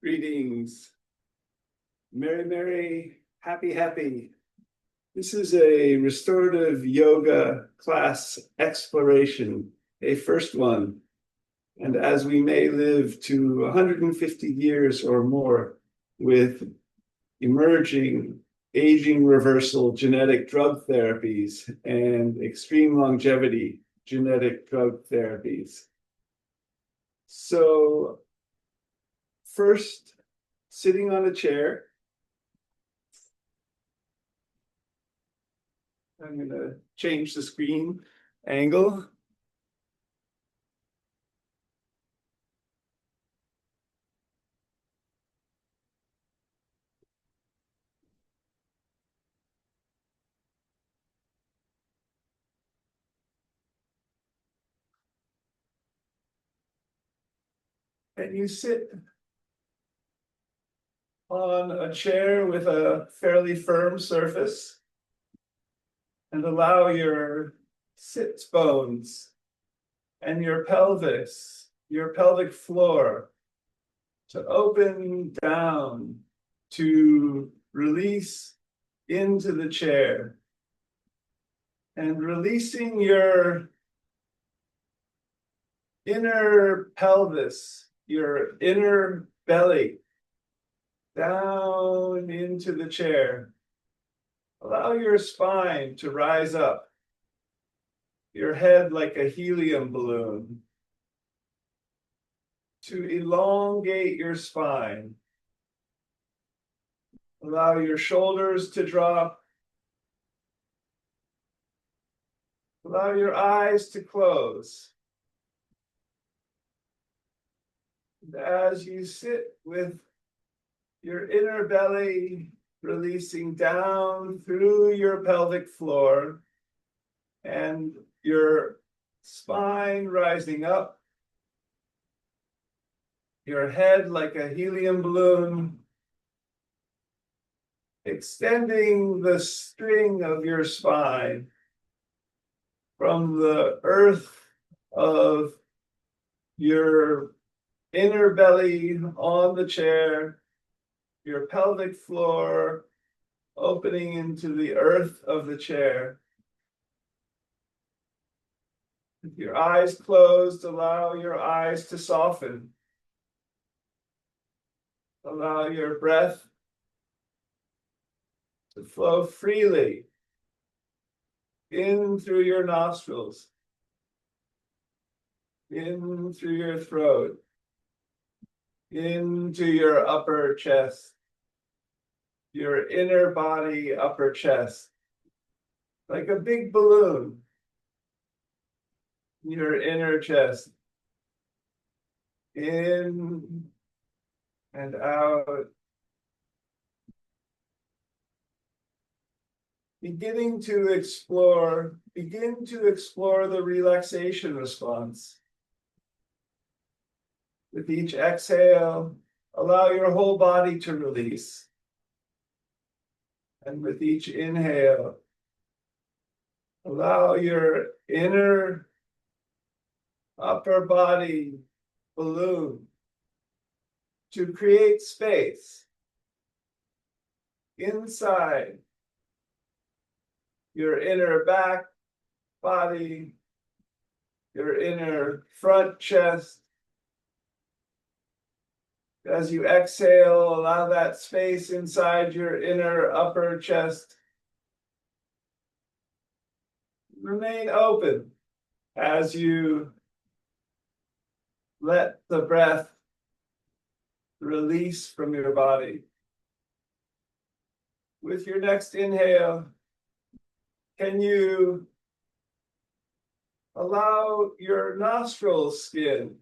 Greetings. Merry, merry, happy, happy. This is a restorative yoga class exploration, a first one. And as we may live to 150 years or more with emerging aging reversal genetic drug therapies and extreme longevity genetic drug therapies. So first, sitting on a chair. I'm going to change the screen angle. And you sit on a chair with a fairly firm surface and allow your sit bones and your pelvis, your pelvic floor, to open down, to release into the chair, and releasing your inner pelvis, your inner belly, down into the chair. Allow your spine to rise up, your head like a helium balloon, to elongate your spine. Allow your shoulders to drop. Allow your eyes to close. And as you sit with your inner belly releasing down through your pelvic floor and your spine rising up, your head like a helium balloon, extending the string of your spine from the earth of your inner belly on the chair, your pelvic floor opening into the earth of the chair. With your eyes closed, allow your eyes to soften. Allow your breath to flow freely in through your nostrils, in through your throat, into your upper chest, your inner body, upper chest, like a big balloon, your inner chest, in and out. Begin to explore the relaxation response. With each exhale, allow your whole body to release. And with each inhale, allow your inner upper body balloon to create space inside your inner back body, your inner front chest. As you exhale, allow that space inside your inner upper chest. Remain open as you let the breath release from your body. With your next inhale, can you allow your nostril skin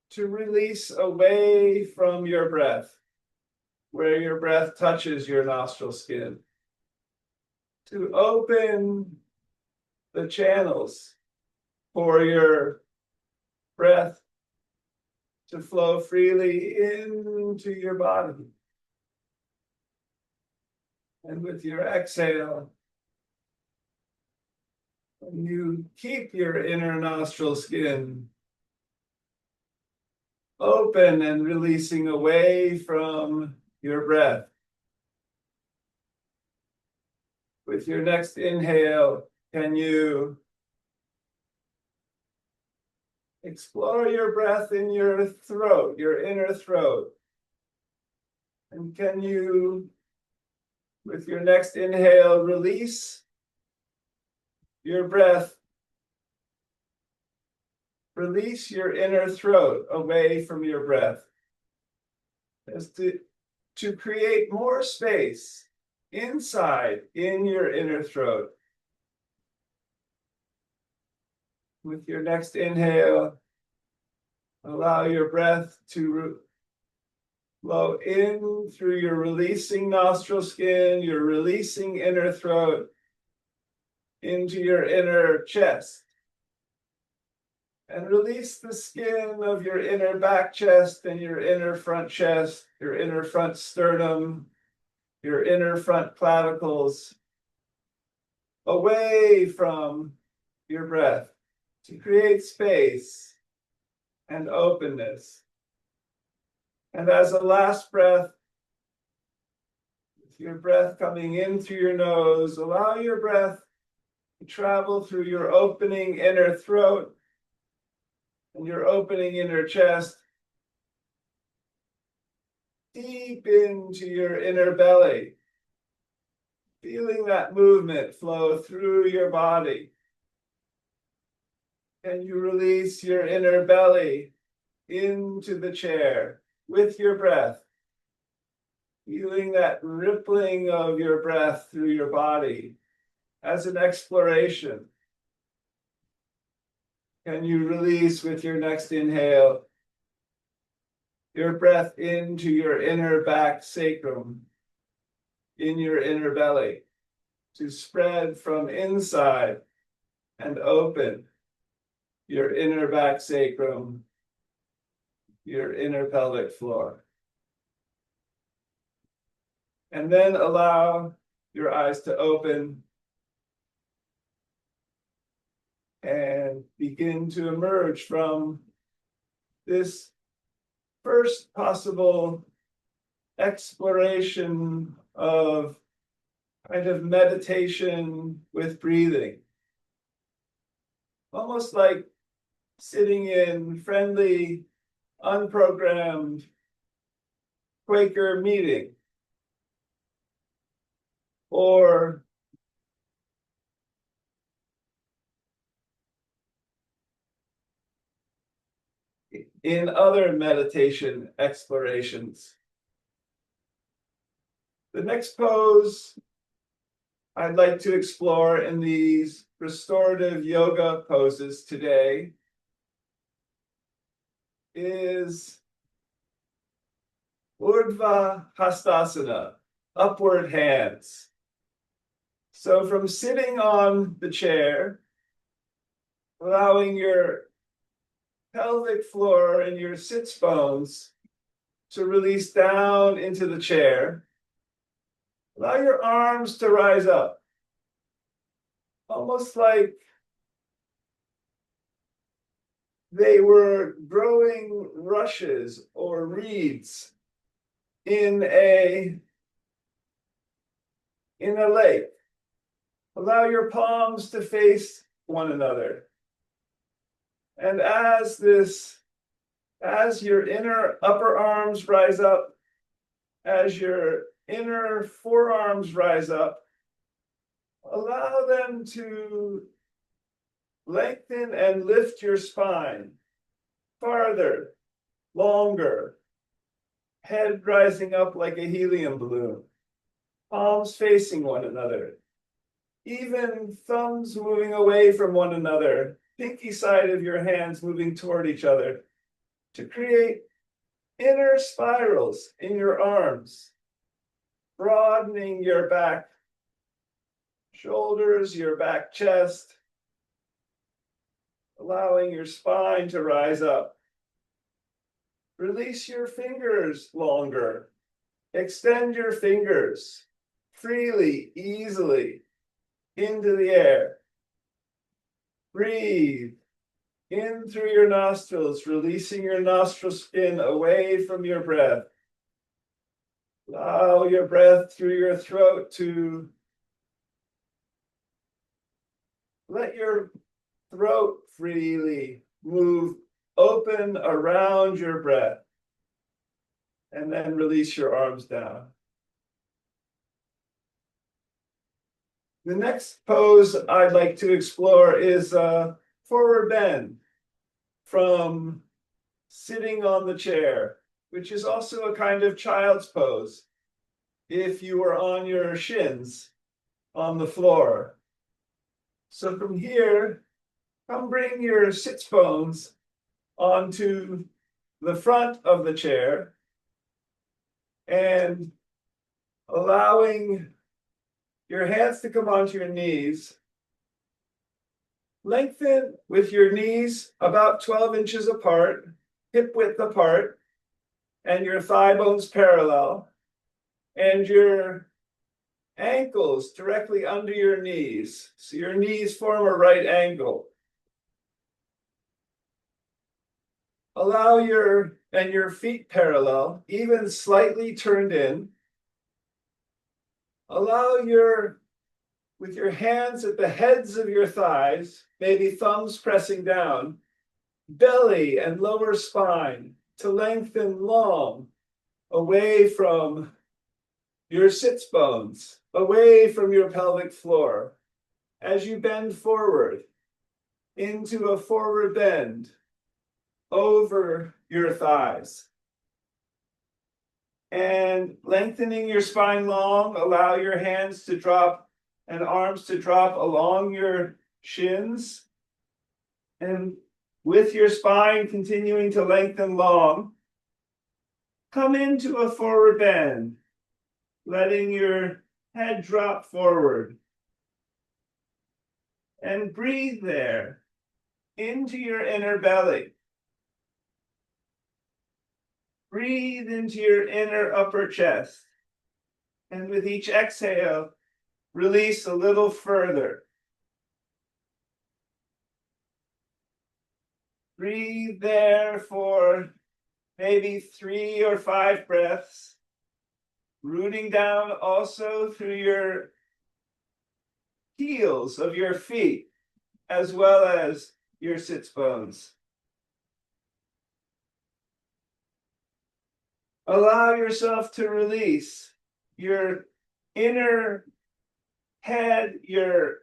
to release away from your breath, where your breath touches your nostril skin, to open the channels for your breath to flow freely into your body. And with your exhale, you keep your inner nostril skin Open and releasing away from your breath. With your next inhale, can you explore your breath in your throat, your inner throat? And can you, with your next inhale, release your breath, release your inner throat away from your breath, as to create more space inside in your inner throat. With your next inhale, allow your breath to flow in through your releasing nostril skin, your releasing inner throat, into your inner chest. And release the skin of your inner back chest and your inner front chest, your inner front sternum, your inner front clavicles, away from your breath to create space and openness. And as a last breath, with your breath coming in through your nose, allow your breath to travel through your opening inner throat and your opening inner chest, deep into your inner belly, feeling that movement flow through your body. And you release your inner belly into the chair with your breath, feeling that rippling of your breath through your body as an exploration. Can you release with your next inhale your breath into your inner back sacrum, in your inner belly, to spread from inside and open your inner back sacrum, your inner pelvic floor. And then allow your eyes to open and begin to emerge from this first possible exploration of kind of meditation with breathing. Almost like sitting in friendly, unprogrammed Quaker meeting, or in other meditation explorations. The next pose I'd like to explore in these restorative yoga poses today is Urdhva Hastasana, upward hands. So from sitting on the chair, allowing your pelvic floor and your sits bones to release down into the chair, allow your arms to rise up, almost like they were growing rushes or reeds in a lake. Allow your palms to face one another. And as your inner upper arms rise up, as your inner forearms rise up, allow them to lengthen and lift your spine farther, longer, head rising up like a helium balloon, palms facing one another, even thumbs moving away from one another, pinky side of your hands moving toward each other, to create inner spirals in your arms, broadening your back shoulders, your back chest, allowing your spine to rise up. Release your fingers longer. Extend your fingers freely, easily into the air. Breathe In through your nostrils, releasing your nostril skin away from your breath. Allow your breath through your throat to let your throat freely move open around your breath. And then release your arms down. The next pose I'd like to explore is a forward bend from sitting on the chair, which is also a kind of child's pose if you were on your shins on the floor. So from here, come bring your sits bones onto the front of the chair and allowing your hands to come onto your knees. Lengthen with your knees about 12 inches apart, hip width apart, and your thigh bones parallel, and your ankles directly under your knees. So your knees form a right angle. Allow your feet parallel, even slightly turned in. Allow with your hands at the heads of your thighs, maybe thumbs pressing down, belly and lower spine to lengthen long away from your sits bones, away from your pelvic floor, as you bend forward into a forward bend over your thighs. And lengthening your spine long, allow your hands to drop and arms to drop along your shins. And with your spine continuing to lengthen long, come into a forward bend, letting your head drop forward. And breathe there into your inner belly. Breathe into your inner upper chest. And with each exhale, release a little further. Breathe there for maybe 3 or 5 breaths, rooting down also through your heels of your feet, as well as your sits bones. Allow yourself to release your inner head, your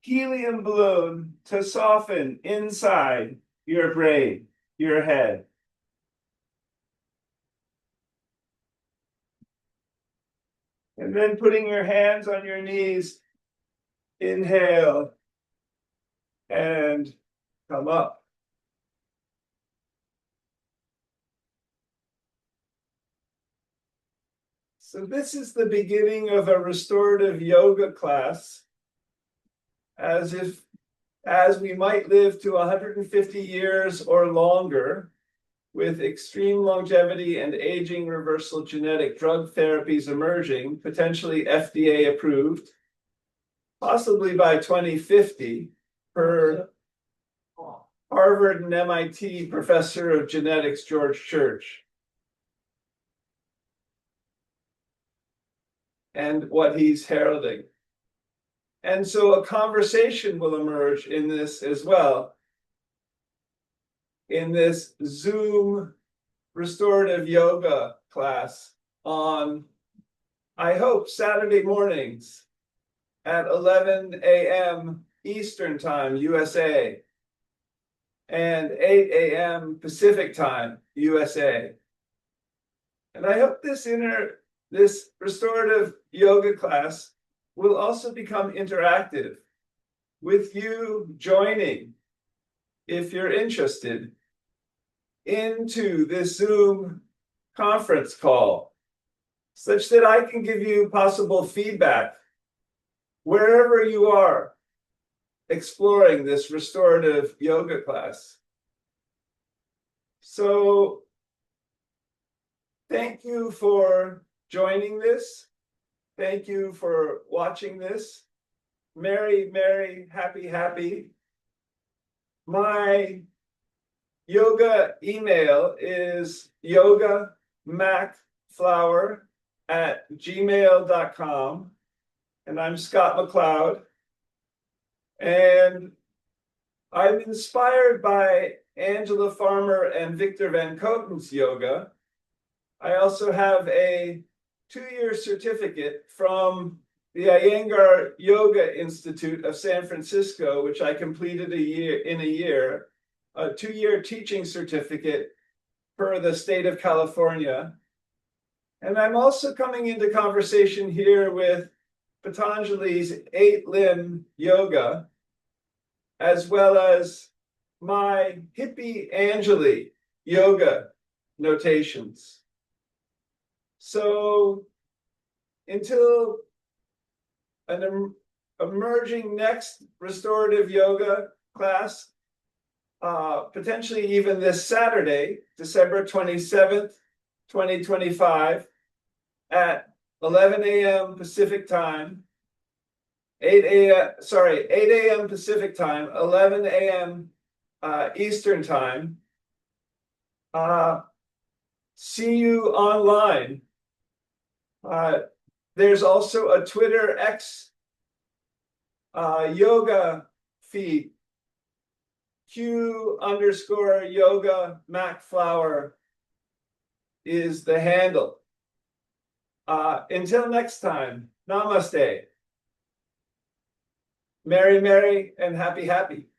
helium balloon to soften inside your brain, your head. And then putting your hands on your knees, inhale and come up. So this is the beginning of a restorative yoga class, as we might live to 150 years or longer, with extreme longevity and aging reversal genetic drug therapies emerging, potentially FDA approved, possibly by 2050, per Harvard and MIT professor of genetics, George Church. And what he's heralding. And so a conversation will emerge in this as well, in this Zoom restorative yoga class on, I hope, Saturday mornings at 11 a.m. Eastern Time, USA, and 8 a.m. Pacific Time, USA. And I hope this restorative yoga class will also become interactive, with you joining, if you're interested, into this Zoom conference call, such that I can give you possible feedback wherever you are exploring this restorative yoga class. So thank you for joining this. Thank you for watching this. Merry, merry, happy, happy. My yoga email is yogamacflower@gmail.com. And I'm Scott McLeod. And I'm inspired by Angela Farmer and Victor Van Coten's yoga. I also have a 2-year certificate from the Iyengar Yoga Institute of San Francisco, which I completed in a year, a 2-year teaching certificate for the state of California. And I'm also coming into conversation here with Patanjali's 8-limb yoga, as well as my hippie Anjali yoga notations. So until an emerging next restorative yoga class, potentially even this Saturday, December 27th, 2025, at 11 a.m. Pacific time, 8 a.m. Pacific time, 11 a.m. Eastern time. See you online. There's also a Twitter X yoga feed, Q_yoga MacFlower is the handle. Until next time, namaste. Merry, merry, and happy, happy.